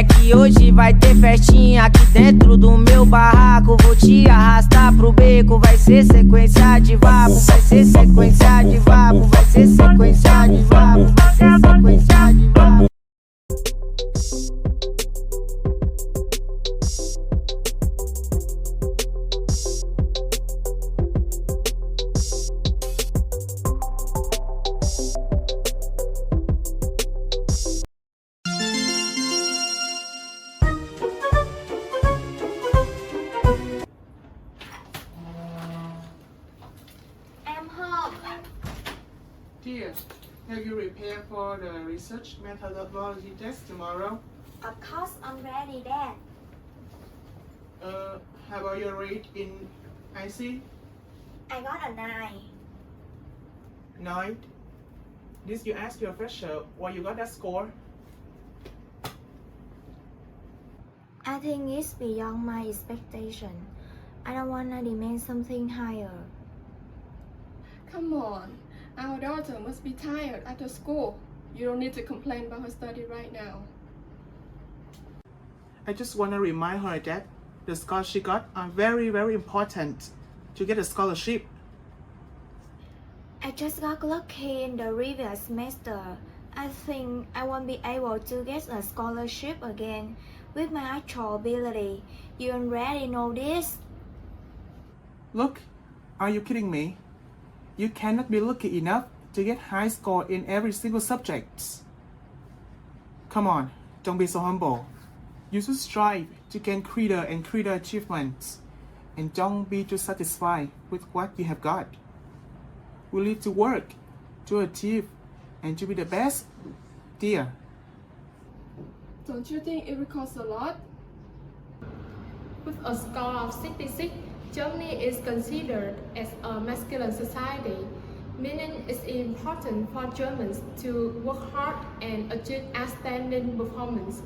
que hoje vai ter festinha aqui dentro do meu barraco. Vou te arrastar pro beco, vai ser sequência de vapo, vai ser sequência de vapo, vai ser sequência de vapo, vai ser sequência de vapo. Dear, have you prepared for the research methodology test tomorrow? Of course, I'm ready, Dad. How about your rate in IC? I got a 9. 9? Did you ask your fresher why you got that score? I think it's beyond my expectation. I don't wanna demand something higher. Come on, our daughter must be tired after school. You don't need to complain about her study right now. I just want to remind her that the scores she got are very, very important to get a scholarship. I just got lucky in the previous semester. I think I won't be able to get a scholarship again with my actual ability. You already know this. Look, are you kidding me? You cannot be lucky enough to get high score in every single subject. Come on, don't be so humble. You should strive to gain greater and greater achievements, and don't be too satisfied with what you have got. We need to work to achieve and to be the best, dear. Don't you think it will cost a lot? With a score of 66, Germany is considered as a masculine society, meaning it's important for Germans to work hard and achieve outstanding performance.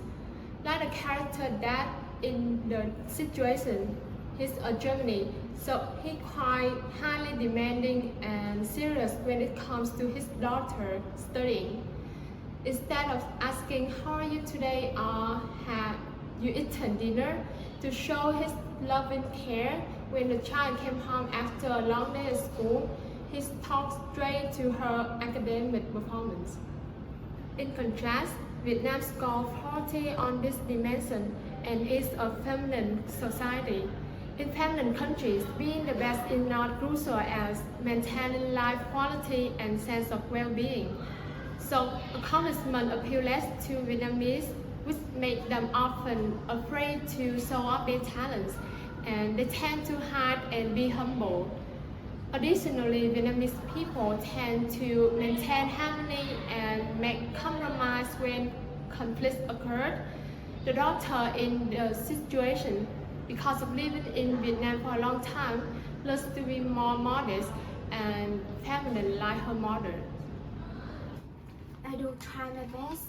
Like the character that in the situation, he's a Germany, so he's quite highly demanding and serious when it comes to his daughter studying. Instead of asking how are you today or have you eaten dinner, to show his love and care, when the child came home after a long day at school, he talked straight to her academic performance. In contrast, Vietnam scored 40 on this dimension and is a feminine society. In feminine countries, being the best is not crucial as maintaining life quality and sense of well-being. So, accomplishment appeal less to Vietnamese, which make them often afraid to show off their talents, and they tend to hide and be humble. Additionally, Vietnamese people tend to maintain harmony and make compromise when conflicts occur. The daughter in the situation, because of living in Vietnam for a long time, learns to be more modest and feminine like her mother. I do try my best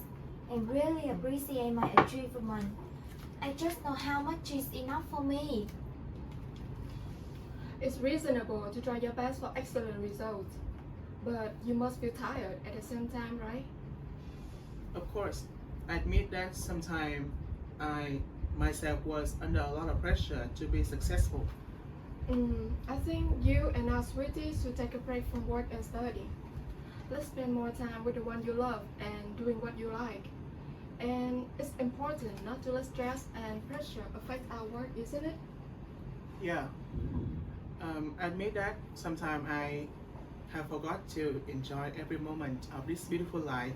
and really appreciate my achievement. I just know how much is enough for me. It's reasonable to try your best for excellent results, but you must feel tired at the same time, right? Of course, I admit that sometimes I myself was under a lot of pressure to be successful. I think you and our sweetie should take a break from work and study. Let's spend more time with the one you love and doing what you like. And it's important not to let stress and pressure affect our work, isn't it? Yeah. I admit that sometimes I have forgot to enjoy every moment of this beautiful life.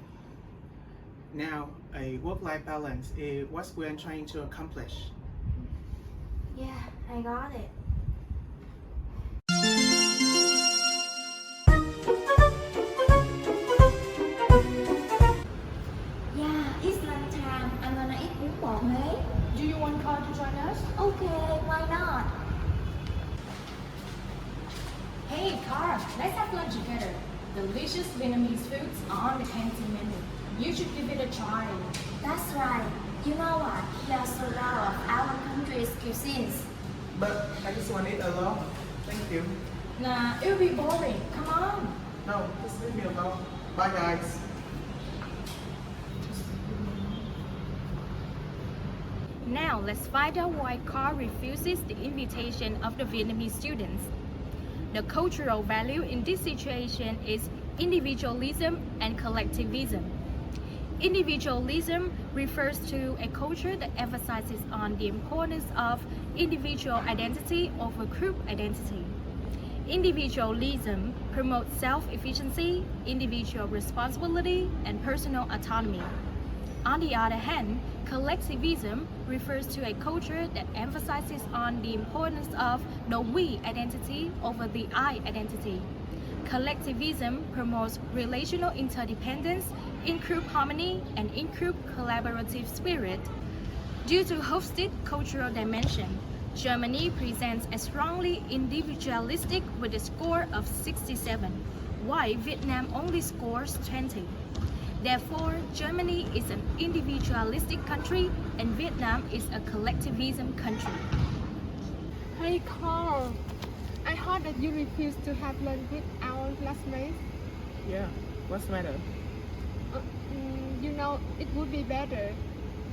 Now, a work-life balance is what we are trying to accomplish. Yeah, I got it. Yeah, it's lunchtime. I'm gonna eat bún bò Huế. Do you want Carl to join us? Okay, why not? Hey, Cara, let's have lunch together. Delicious Vietnamese foods are on the canteen menu. You should give it a try. That's right. You know what? Here's a lot of our country's cuisines. But I just want to eat alone. Thank you. Nah, it will be boring. Come on. No, just leave me alone. Bye, guys. Now let's find out why Carl refuses the invitation of the Vietnamese students. The cultural value in this situation is individualism and collectivism. Individualism refers to a culture that emphasizes on the importance of individual identity over group identity. Individualism promotes self-efficiency, individual responsibility, and personal autonomy. On the other hand, collectivism refers to a culture that emphasizes on the importance of the we identity over the I identity. Collectivism promotes relational interdependence, in-group harmony, and in-group collaborative spirit. Due to hosted cultural dimension, Germany presents a strongly individualistic with a score of 67, while Vietnam only scores 20. Therefore, Germany is an individualistic country and Vietnam is a collectivism country. Hey Carl, I heard that you refused to have lunch with our classmates. Yeah, what's the matter? It would be better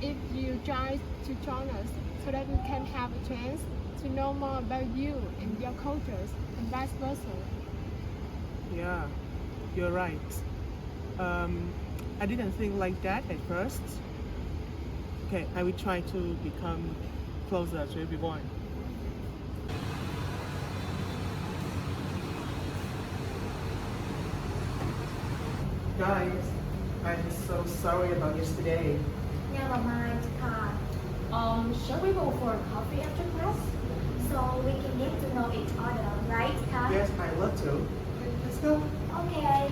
if you try to join us so that we can have a chance to know more about you and your cultures and vice versa. Yeah, you're right. I didn't think like that at first. Okay, I will try to become closer to everyone. Guys, I'm so sorry about yesterday. Never mind, Carl. Shall we go for a coffee after class? So we can get to know each other, right, Carl? Yes, I love to. Okay, let's go. Okay.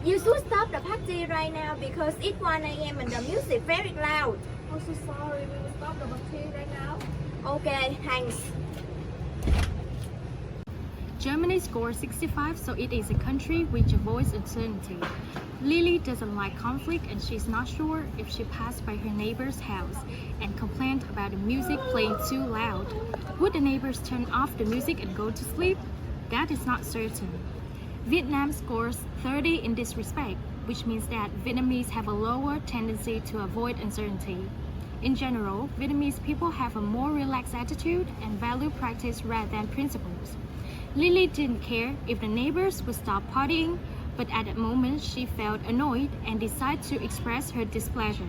You should stop the party right now because it's 1 a.m. and the music very loud. I'm so sorry, we will stop the party right now. Okay, thanks. Germany scored 65, so it is a country which avoids uncertainty. Lily doesn't like conflict and she's not sure if she passed by her neighbor's house and complained about the music playing too loud. Would the neighbors turn off the music and go to sleep? That is not certain. Vietnam scores 30 in this respect, which means that Vietnamese have a lower tendency to avoid uncertainty. In general, Vietnamese people have a more relaxed attitude and value practice rather than principles. Lily didn't care if the neighbors would stop partying, but at that moment she felt annoyed and decided to express her displeasure.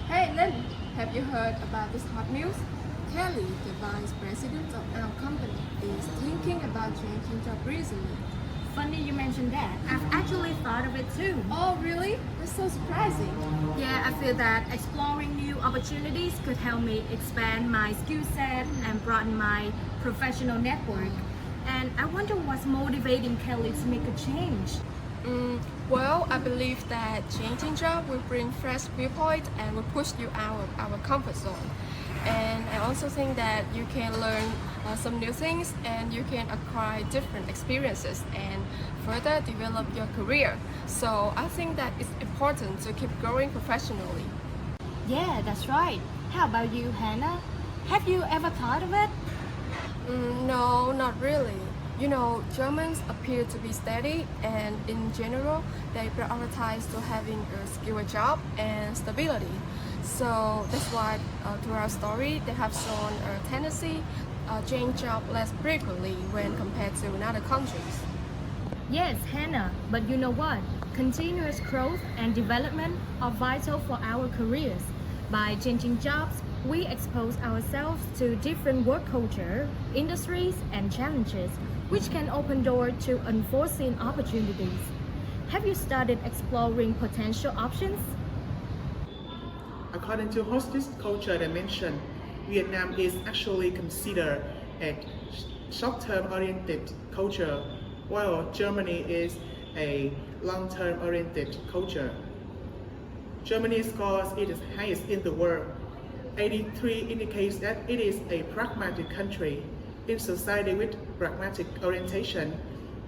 Hey Minh, have you heard about this hot news? Kelly, the vice president of our company, is thinking about changing job recently. Funny you mentioned that. I've actually thought of it too. Oh really? That's so surprising. Yeah, I feel that exploring new opportunities could help me expand my skill set and broaden my professional network. And I wonder what's motivating Kelly to make a change. Well, I believe that changing job will bring fresh viewpoint and will push you out of our comfort zone. And I also think that you can learn some new things and you can acquire different experiences and further develop your career. So I think that it's important to keep growing professionally. Yeah, that's right. How about you, Hannah? Have you ever thought of it? No, not really. You know, Germans appear to be steady and in general, they prioritize to having a secure job and stability. So that's why through our story, they have shown a tendency change job less frequently when compared to in other countries. Yes, Hannah, but you know what? Continuous growth and development are vital for our careers. By changing jobs, we expose ourselves to different work culture, industries, and challenges, which can open doors to unforeseen opportunities. Have you started exploring potential options? According to hostess culture dimension, Vietnam is actually considered a short-term oriented culture, while Germany is a long-term oriented culture. Germany scores its highest in the world. 83 indicates that it is a pragmatic country. In society with pragmatic orientation,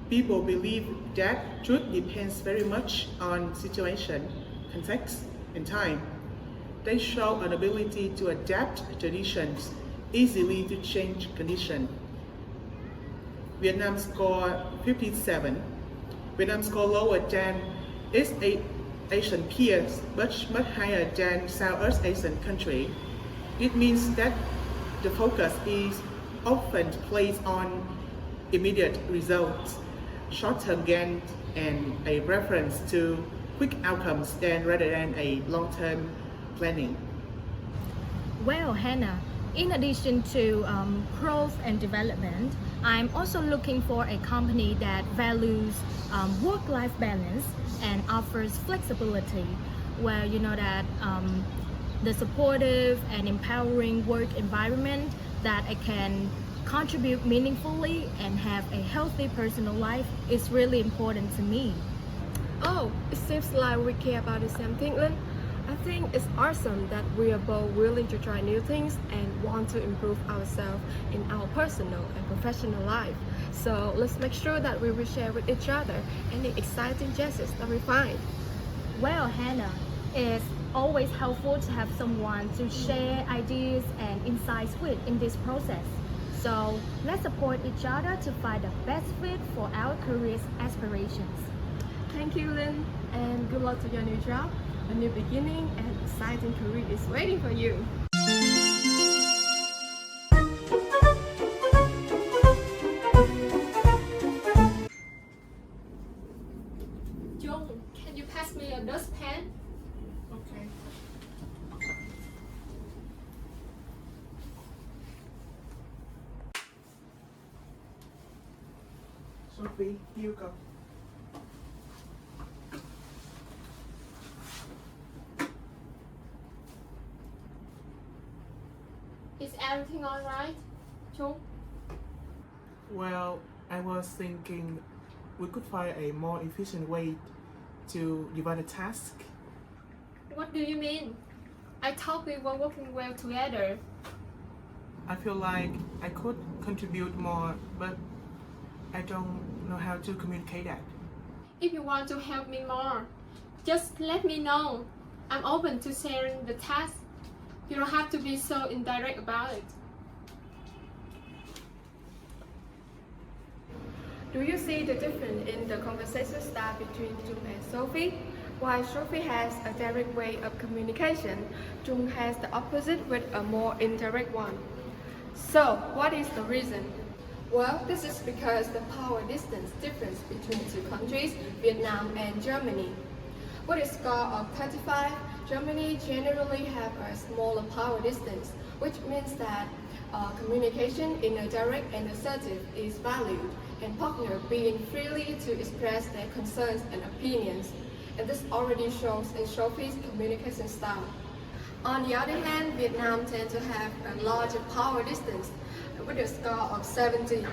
people believe that truth depends very much on situation, context, and time. They show an ability to adapt traditions easily to change conditions. Vietnam scored 57. Vietnam scored lower than its Asian peers, but much higher than Southeast Asian countries. It means that the focus is often placed on immediate results, short-term gains, and a reference to quick outcomes rather than a long-term planning. Well, Hannah, in addition to growth and development, I'm also looking for a company that values work-life balance and offers flexibility, where you know that the supportive and empowering work environment that I can contribute meaningfully and have a healthy personal life is really important to me. Oh, it seems like we care about the same thing, Lynn. I think it's awesome that we are both willing to try new things and want to improve ourselves in our personal and professional life. So let's make sure that we will share with each other any exciting chances that we find. Well, Hannah, it's always helpful to have someone to share ideas and insights with in this process. So let's support each other to find the best fit for our career aspirations. Thank you, Lynn, and good luck to your new job. A new beginning and exciting career is waiting for you. John, can you pass me a dustpan? Okay. Sophie, you go. Is everything alright, John? Well, I was thinking we could find a more efficient way to divide a task. What do you mean? I thought we were working well together. I feel like I could contribute more, but I don't know how to communicate that. If you want to help me more, just let me know. I'm open to sharing the task. You don't have to be so indirect about it. Do you see the difference in the conversation style between Jung and Sophie? While Sophie has a direct way of communication, Jung has the opposite with a more indirect one. So, what is the reason? Well, this is because the power distance difference between the two countries, Vietnam and Germany. With a score of 35, Germany generally have a smaller power distance, which means that communication in a direct and assertive is valued, and partners being freely to express their concerns and opinions. And this already shows in Sophie's communication style. On the other hand, Vietnam tends to have a larger power distance with a score of 70,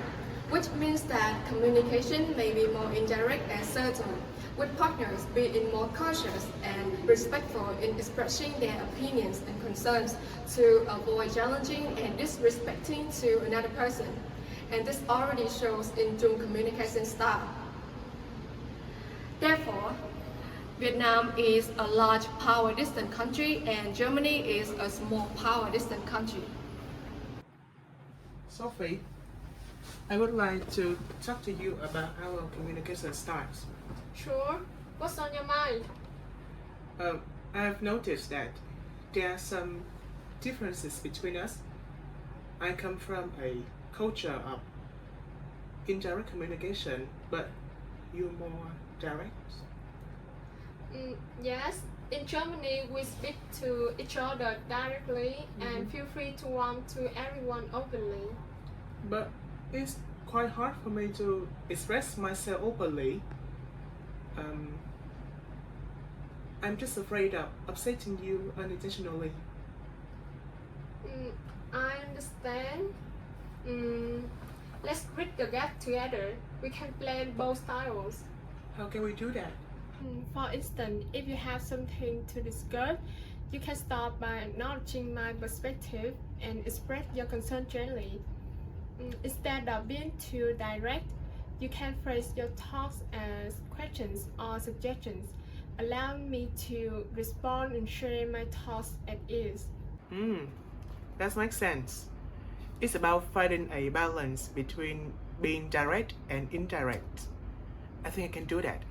which means that communication may be more indirect and certain, with partners being more cautious and respectful in expressing their opinions and concerns to avoid challenging and disrespecting to another person. And this already shows in Jung communication style. Therefore, Vietnam is a large power distant country and Germany is a small power distant country. Sophie, I would like to talk to you about our communication styles. Sure. What's on your mind? I've noticed that there are some differences between us. I come from a culture of indirect communication, but you're more direct. Yes, In Germany, we speak to each other directly and feel free to warm to everyone openly. But it's quite hard for me to express myself openly. I'm just afraid of upsetting you unintentionally. I understand. Let's bridge the gap together. We can blend both styles. How can we do that? For instance, if you have something to discuss, you can start by acknowledging my perspective and express your concern gently. Instead of being too direct, you can phrase your thoughts as questions or suggestions, allowing me to respond and share my thoughts at ease. That makes sense. It's about finding a balance between being direct and indirect. I think I can do that.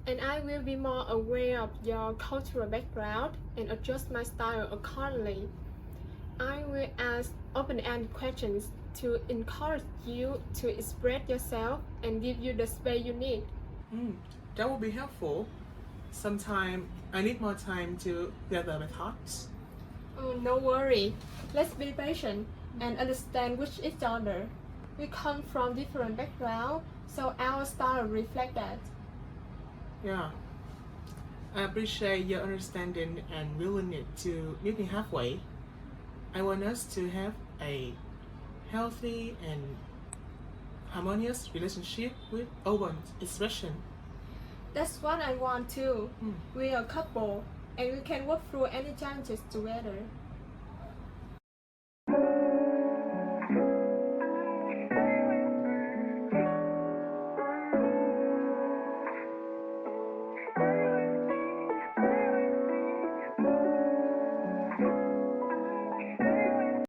And I will be more aware of your cultural background and adjust my style accordingly. I will ask open-ended questions to encourage you to express yourself and give you the space you need. That would be helpful. Sometimes I need more time to gather my thoughts. No worry. Let's be patient and understand each other. We come from different backgrounds, so our style reflects that. Yeah. I appreciate your understanding and willingness to meet me halfway. I want us to have a healthy and harmonious relationship with open expression. That's what I want too. We're a couple and we can work through any challenges together.